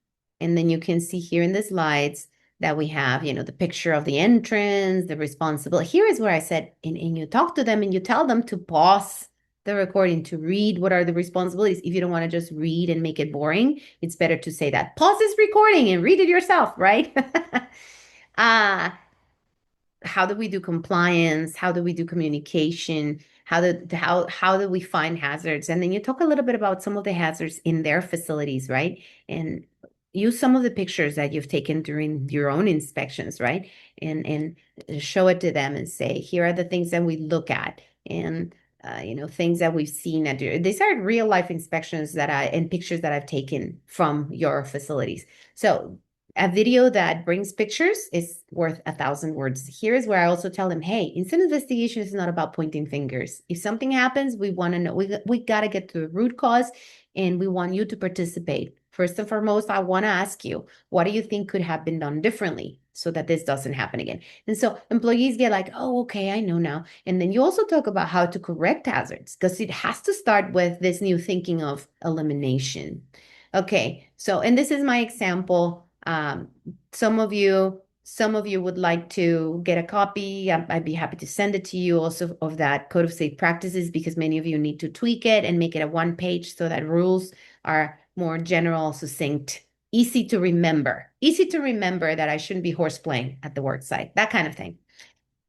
A: And then you can see here in the slides that we have, the picture of the entrance, the responsibility. Here is where I said, and you talk to them and you tell them to pause the recording to read what are the responsibilities. If you don't want to just read and make it boring, it's better to say that. Pause this recording and read it yourself, right? uh, how do we do compliance? How do we do communication? How do we find hazards? And then you talk a little bit about some of the hazards in their facilities, right? And use some of the pictures that you've taken during your own inspections, right? And show it to them and say, here are the things that we look at. And things that we've seen at these are real life inspections and pictures that I've taken from your facilities. So a video that brings pictures is worth 1,000 words. Here is where I also tell them, hey, incident investigation is not about pointing fingers. If something happens, we want to know, we got to get to the root cause and we want you to participate. First and foremost, I want to ask you, what do you think could have been done differently so that this doesn't happen again? And so employees get like, oh, okay, I know now. And then you also talk about how to correct hazards because it has to start with this new thinking of elimination. Okay, so, and this is my example. Some of you would like to get a copy. I'd be happy to send it to you also of that code of safe practices because many of you need to tweak it and make it a one page so that rules are more general, succinct, easy to remember that I shouldn't be horseplaying at the work site, that kind of thing.